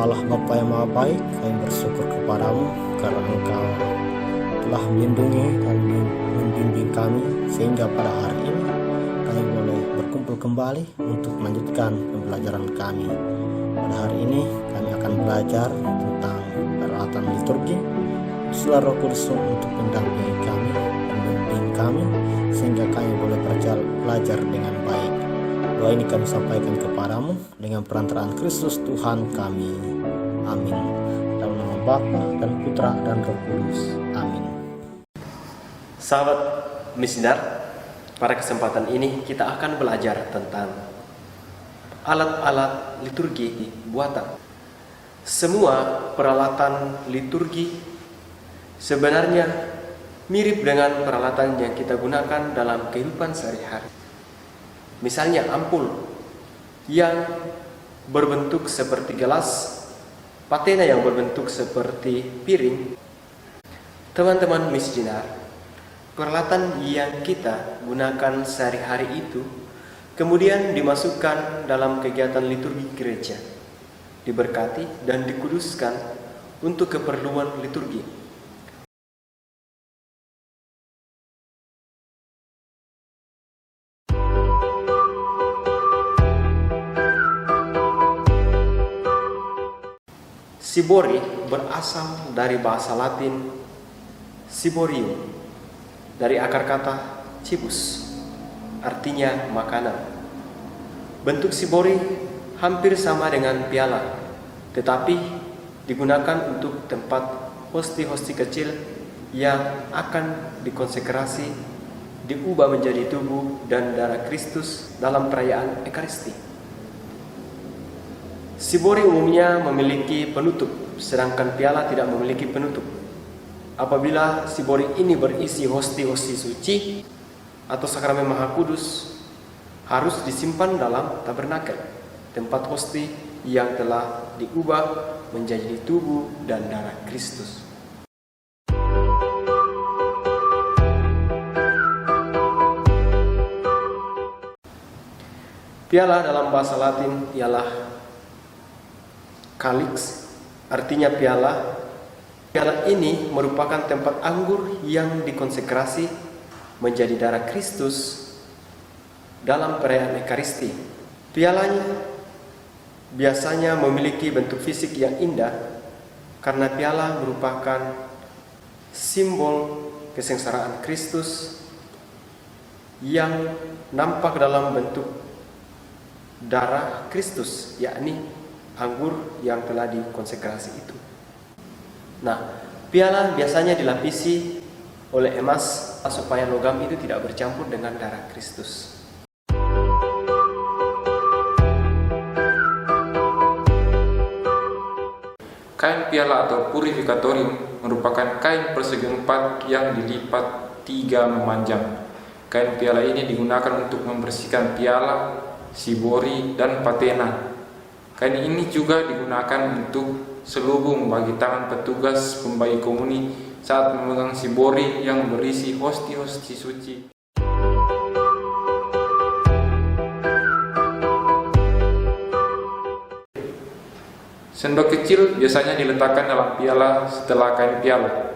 Allah Bapa yang Maha Baik, kami bersyukur kepadamu karena Engkau telah melindungi dan membimbing kami sehingga pada hari ini kami boleh berkumpul kembali untuk melanjutkan pembelajaran kami. Pada hari ini kami akan belajar tentang peralatan liturgi. Biarlah Roh Kudus untuk mendampingi kami dan membimbing kami sehingga kami boleh belajar dengan baik. Doa ini kami sampaikan kepadamu dengan perantaraan Kristus Tuhan kami. Amin. Dalam nama Bapa dan Putra dan Roh Kudus. Amin. Sahabat Misinar, pada kesempatan ini kita akan belajar tentang alat-alat liturgi buatan. Semua peralatan liturgi sebenarnya mirip dengan peralatan yang kita gunakan dalam kehidupan sehari-hari. Misalnya ampul yang berbentuk seperti gelas, patena yang berbentuk seperti piring. Teman-teman Misinar, peralatan yang kita gunakan sehari-hari itu kemudian dimasukkan dalam kegiatan liturgi gereja, diberkati dan dikuduskan untuk keperluan liturgi. Cibori berasal dari bahasa Latin ciborium, dari akar kata cibus, artinya makanan. Bentuk cibori hampir sama dengan piala, tetapi digunakan untuk tempat hosti-hosti kecil yang akan dikonsekrasi, diubah menjadi tubuh dan darah Kristus dalam perayaan Ekaristi. Cibori umumnya memiliki penutup, sedangkan piala tidak memiliki penutup. Apabila cibori ini berisi hosti-hosti suci atau sakramen Maha Kudus, harus disimpan dalam tabernakel, tempat hosti yang telah diubah menjadi tubuh dan darah Kristus. Piala dalam bahasa Latin ialah Kalix, artinya piala. Piala ini merupakan tempat anggur yang dikonsekrasi menjadi darah Kristus dalam perayaan Ekaristi. Pialanya biasanya memiliki bentuk fisik yang indah karena piala merupakan simbol kesengsaraan Kristus yang nampak dalam bentuk darah Kristus, yakni anggur yang telah dikonsekrasi itu. Nah, piala biasanya dilapisi oleh emas supaya logam itu tidak bercampur dengan darah Kristus. Kain piala atau purificatorium merupakan kain persegi empat yang dilipat 3 memanjang. Kain piala ini digunakan untuk membersihkan piala, cibori, dan patena. Kain ini juga digunakan untuk selubung bagi tangan petugas pembagi komuni saat memegang cibori yang berisi hosti-hosti suci. Sendok kecil biasanya diletakkan dalam piala setelah kain piala.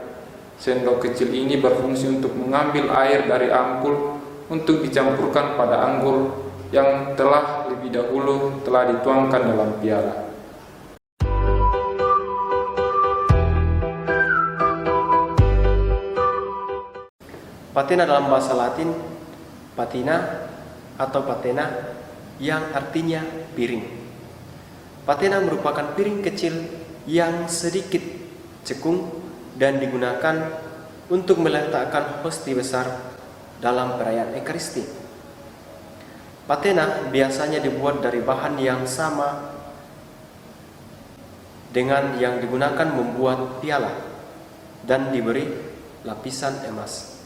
Sendok kecil ini berfungsi untuk mengambil air dari ampul untuk dicampurkan pada anggur yang telah lebih dahulu telah dituangkan dalam piala. Patena dalam bahasa Latin patina atau patena yang artinya piring. Patena merupakan piring kecil yang sedikit cekung dan digunakan untuk meletakkan hosti besar dalam perayaan Ekaristi. Patena biasanya dibuat dari bahan yang sama dengan yang digunakan membuat piala dan diberi lapisan emas.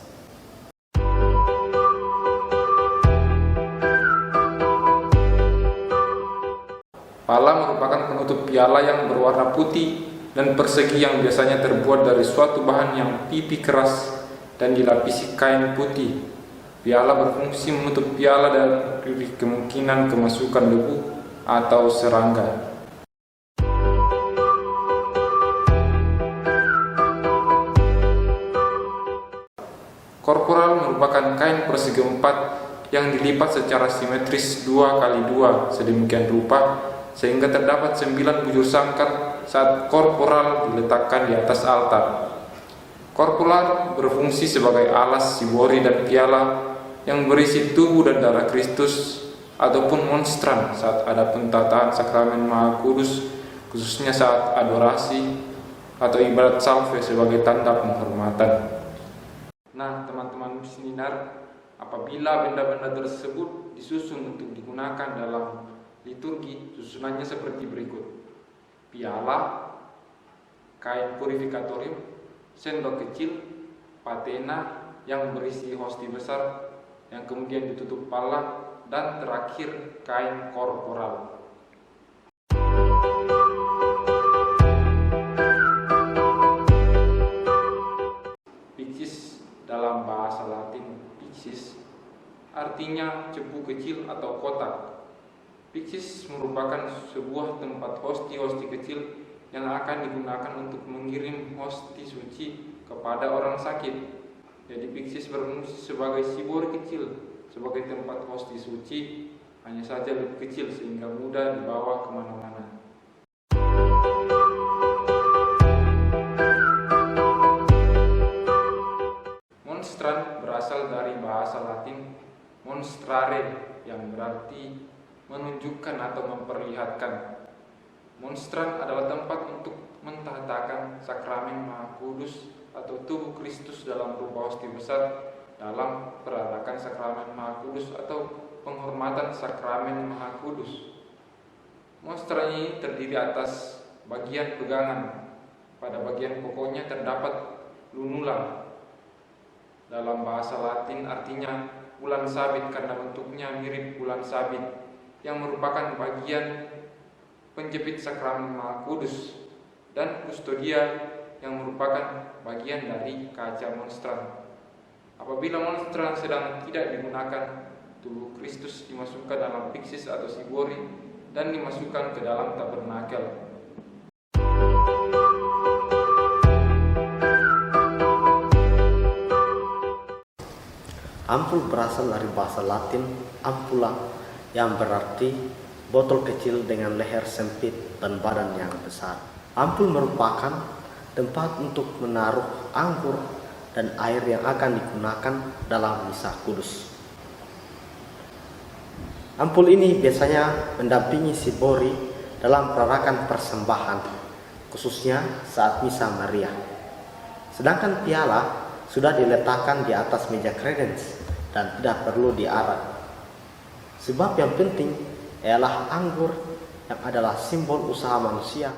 Pala merupakan penutup piala yang berwarna putih dan persegi yang biasanya terbuat dari suatu bahan yang pipi keras dan dilapisi kain putih. Piala berfungsi menutup piala dari kemungkinan kemasukan debu atau serangga. kain persegi 4 yang dilipat secara simetris 2x2 sedemikian rupa sehingga terdapat 9 bujur sangkar saat korporal diletakkan di atas altar. Korporal berfungsi sebagai alas, sibori, dan piala yang berisi tubuh dan darah Kristus ataupun monstran saat ada pentataan sakramen Maha Kudus, khususnya saat adorasi atau ibadat salve sebagai tanda penghormatan. Nah, teman-teman seminar, apabila benda-benda tersebut disusun untuk digunakan dalam liturgi, susunannya seperti berikut: piala, kain purifikatorium, sendok kecil, patena yang berisi hosti besar yang kemudian ditutup pala, dan terakhir kain korporal. Pyxis dalam bahasa Latin pyxis artinya cepu kecil atau kotak. Pyxis merupakan sebuah tempat hosti-hosti kecil yang akan digunakan untuk mengirim hosti suci kepada orang sakit. Jadi pyxis berfungsi sebagai sibor kecil, sebagai tempat hosti suci, hanya saja lebih kecil sehingga mudah dibawa kemana-mana. Monstran berasal dari bahasa Latin monstrare yang berarti menunjukkan atau memperlihatkan. Monstran adalah tempat untuk mentahtakan sakramen Maha Kudus atau tubuh Kristus dalam rupa hosti besar dalam perarakan sakramen Maha Kudus atau penghormatan sakramen Maha Kudus. Monstran ini terdiri atas bagian pegangan. Pada bagian pokoknya terdapat lunula. Dalam bahasa Latin artinya bulan sabit karena bentuknya mirip bulan sabit, yang merupakan bagian penjepit sakramen Maha Kudus, dan kustodia yang merupakan bagian dari kaca monstran. Apabila monstran sedang tidak digunakan, tubuh Kristus dimasukkan dalam pyxis atau sibori dan dimasukkan ke dalam tabernakel. Ampul berasal dari bahasa Latin ampula yang berarti botol kecil dengan leher sempit dan badan yang besar. Ampul merupakan tempat untuk menaruh anggur dan air yang akan digunakan dalam misa kudus. Ampul ini biasanya mendampingi sibori dalam perarakan persembahan, khususnya saat misa Maria. Sedangkan piala sudah diletakkan di atas meja kredens dan tidak perlu diarak. Sebab yang penting ialah anggur yang adalah simbol usaha manusia.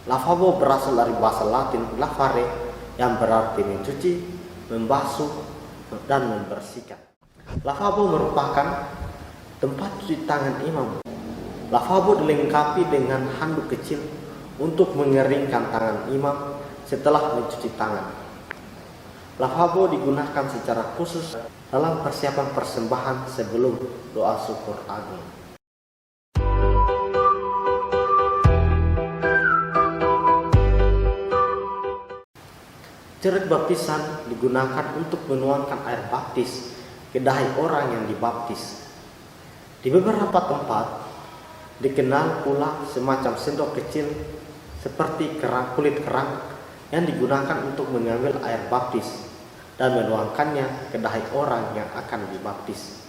Lavabo berasal dari bahasa Latin lavare yang berarti mencuci, membasuh, dan membersihkan. Lavabo merupakan tempat cuci tangan imam. Lavabo dilengkapi dengan handuk kecil untuk mengeringkan tangan imam setelah mencuci tangan. Lavabo digunakan secara khusus dalam persiapan persembahan sebelum doa syukur agung. Ceruk baptisan digunakan untuk menuangkan air baptis ke dahi orang yang dibaptis. Di beberapa tempat dikenal pula semacam sendok kecil seperti kulit kerang yang digunakan untuk mengambil air baptis dan menuangkannya ke dahi orang yang akan dibaptis.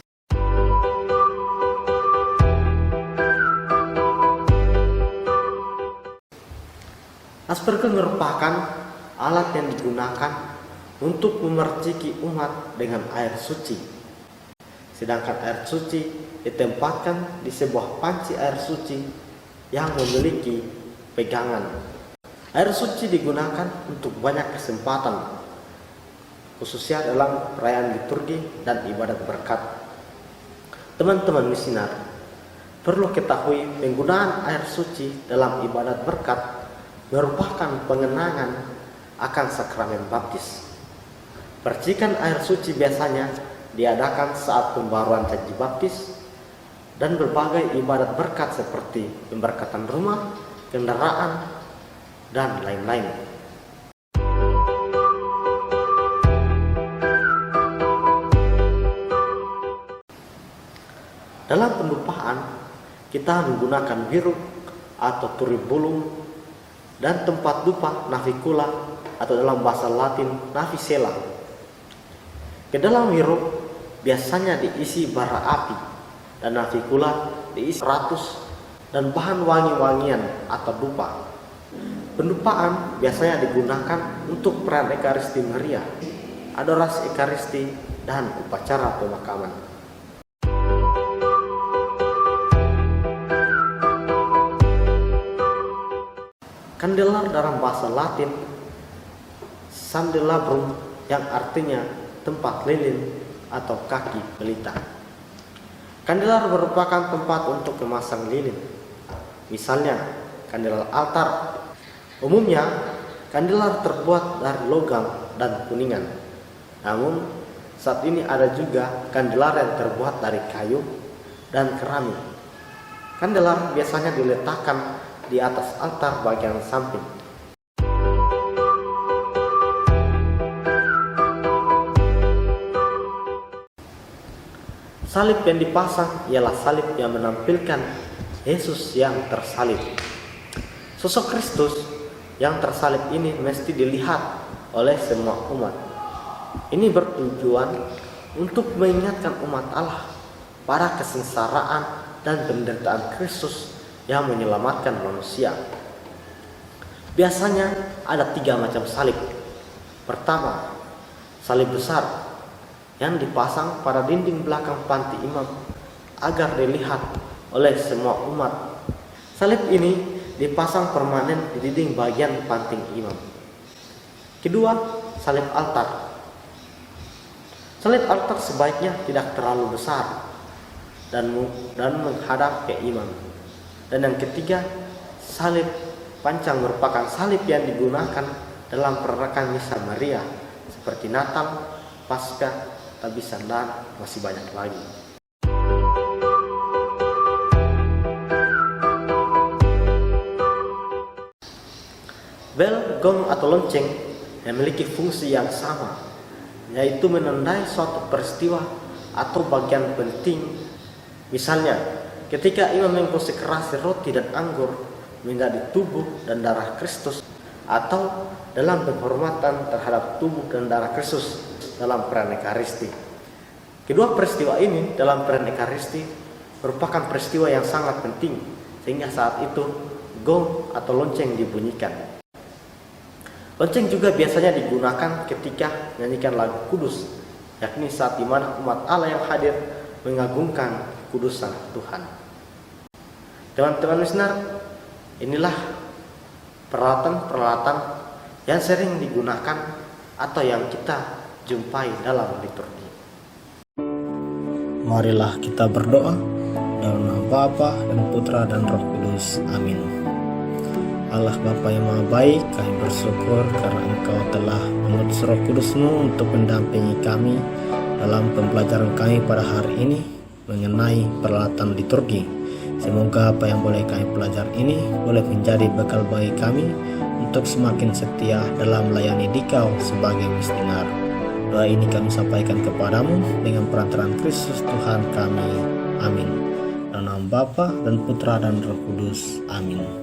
Asperger merupakan alat yang digunakan untuk memerciki umat dengan air suci. Sedangkan air suci ditempatkan di sebuah panci air suci yang memiliki pegangan. Air suci digunakan untuk banyak kesempatan, khususnya dalam perayaan liturgi dan ibadat berkat. Teman-teman misinar, perlu ketahui penggunaan air suci dalam ibadat berkat merupakan pengenangan akan sakramen baptis. Percikan air suci biasanya diadakan saat pembaruan janji baptis dan berbagai ibadat berkat seperti pemberkatan rumah, kendaraan, dan lain-lain. Dalam pendupaan, kita menggunakan biruk atau turibulum dan tempat dupa navicula atau dalam bahasa Latin navicella. Ke dalam biruk biasanya diisi bara api dan navicula diisi ratus dan bahan wangi-wangian atau dupa. Pendupaan biasanya digunakan untuk perayaan Ekaristi Maria, adorasi Ekaristi, dan upacara pemakaman. Kandelar dalam bahasa Latin candelabrum yang artinya tempat lilin atau kaki pelita. Kandelar merupakan tempat untuk memasang lilin. Misalnya kandelar altar. Umumnya kandelar terbuat dari logam dan kuningan. Namun saat ini ada juga kandelar yang terbuat dari kayu dan keramik. Kandelar biasanya diletakkan di atas altar bagian samping. Salib yang dipasang ialah salib yang menampilkan Yesus yang tersalib. Sosok Kristus yang tersalib ini mesti dilihat oleh semua umat. Ini bertujuan untuk mengingatkan umat Allah pada kesengsaraan dan penderitaan Kristus yang menyelamatkan manusia. Biasanya ada 3 macam salib. Pertama, salib besar yang dipasang pada dinding belakang panti imam agar dilihat oleh semua umat. Salib ini dipasang permanen di dinding bagian panti imam. Kedua, salib altar. Salib altar sebaiknya tidak terlalu besar dan menghadap ke imam. Dan yang ketiga, salib pancang merupakan salib yang digunakan dalam perarakan misa Maria seperti Natal, Paskah, Tabisan, dan masih banyak lagi. Bel, gong, atau lonceng memiliki fungsi yang sama, yaitu menandai suatu peristiwa atau bagian penting. Misalnya, ketika imam mengkonsekrasi roti dan anggur menjadi tubuh dan darah Kristus, atau dalam penghormatan terhadap tubuh dan darah Kristus dalam perayaan Ekaristi. Kedua peristiwa ini dalam perayaan Ekaristi merupakan peristiwa yang sangat penting, sehingga saat itu gong atau lonceng dibunyikan. Lonceng juga biasanya digunakan ketika menyanyikan lagu kudus, yakni saat dimana umat Allah yang hadir mengagungkan kudusan Tuhan. Teman-teman listener, inilah peralatan-peralatan yang sering digunakan atau yang kita jumpai dalam liturgi. Marilah kita berdoa. Dalam nama Bapa dan Putra dan Roh Kudus. Amin. Allah Bapa yang Maha Baik, kami bersyukur karena Engkau telah mengutus Roh Kudus-Mu untuk mendampingi kami dalam pembelajaran kami pada hari ini mengenai peralatan liturgi. Semoga apa yang boleh kami pelajari ini boleh menjadi bekal bagi kami untuk semakin setia dalam melayani Dikau sebagai missioner. Doa ini kami sampaikan kepadamu dengan perantaraan Kristus Tuhan kami. Amin. Dalam nama Bapa dan Putra dan Roh Kudus. Amin.